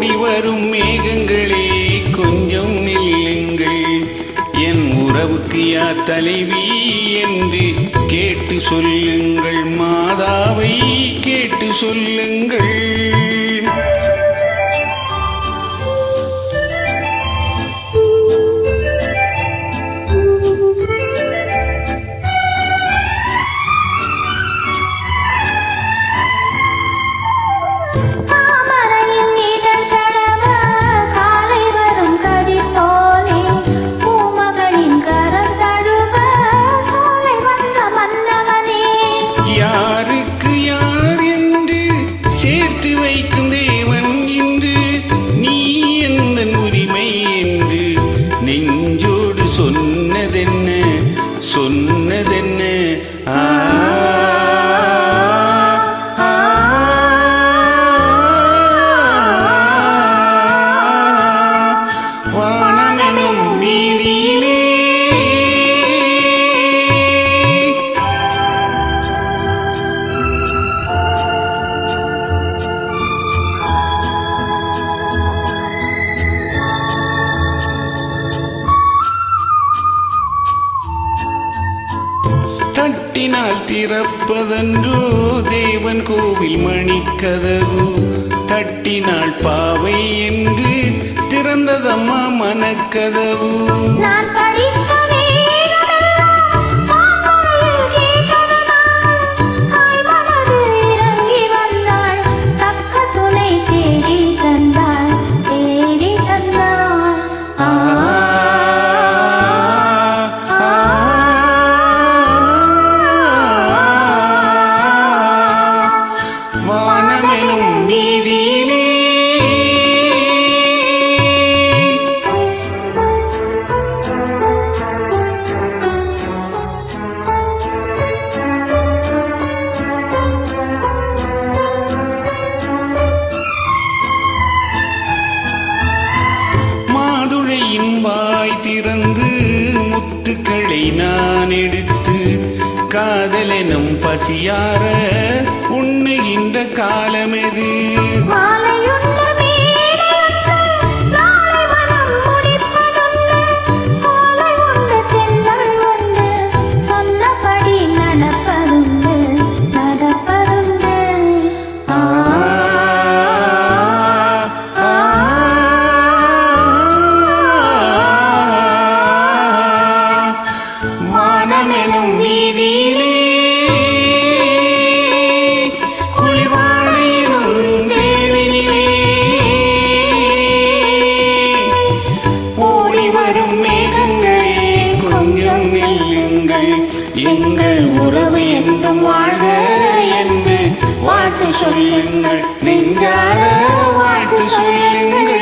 ஓடி வரும் மேகங்களே கொஞ்சம் நில்லுங்கள், என் உறவுக்கு யார் தலைவி என்று கேட்டு சொல்லுங்கள், மாதாவை கேட்டு சொல்லுங்கள். யாருக்கு யார் என்று சேர்த்து வைக்கும் தேவன் இன்று, நீ எந்த உரிமை என்று நெஞ்சோடு சொன்னதென்ன சொன்னதென்ன. வானமெனும் வீதியிலே தட்டினால் திறப்பதன்றோ தேவன் கோவில் மணிக்கதவு, தட்டினால் பாவை என்று திறந்ததம்மா மனக்கதவு. வானமெனும் வீதியிலே மாதுளையின் வாய் திறந்து முத்துக்களை நான் எடுத்து காதலெனும் பசியார உண்ணுகின்ற காலமெது. வானமெனும் வீதியிலே குளிர்வானையினும் தேனிலே ஓடி வரும் மேகங்களே கொஞ்சம் நில்லுங்கள், எங்கள் உறவு என்றும் வாழ்க என்று வாழ்த்து சொல்லுங்கள், நெஞ்சார வாழ்த்து சொல்லுங்கள்.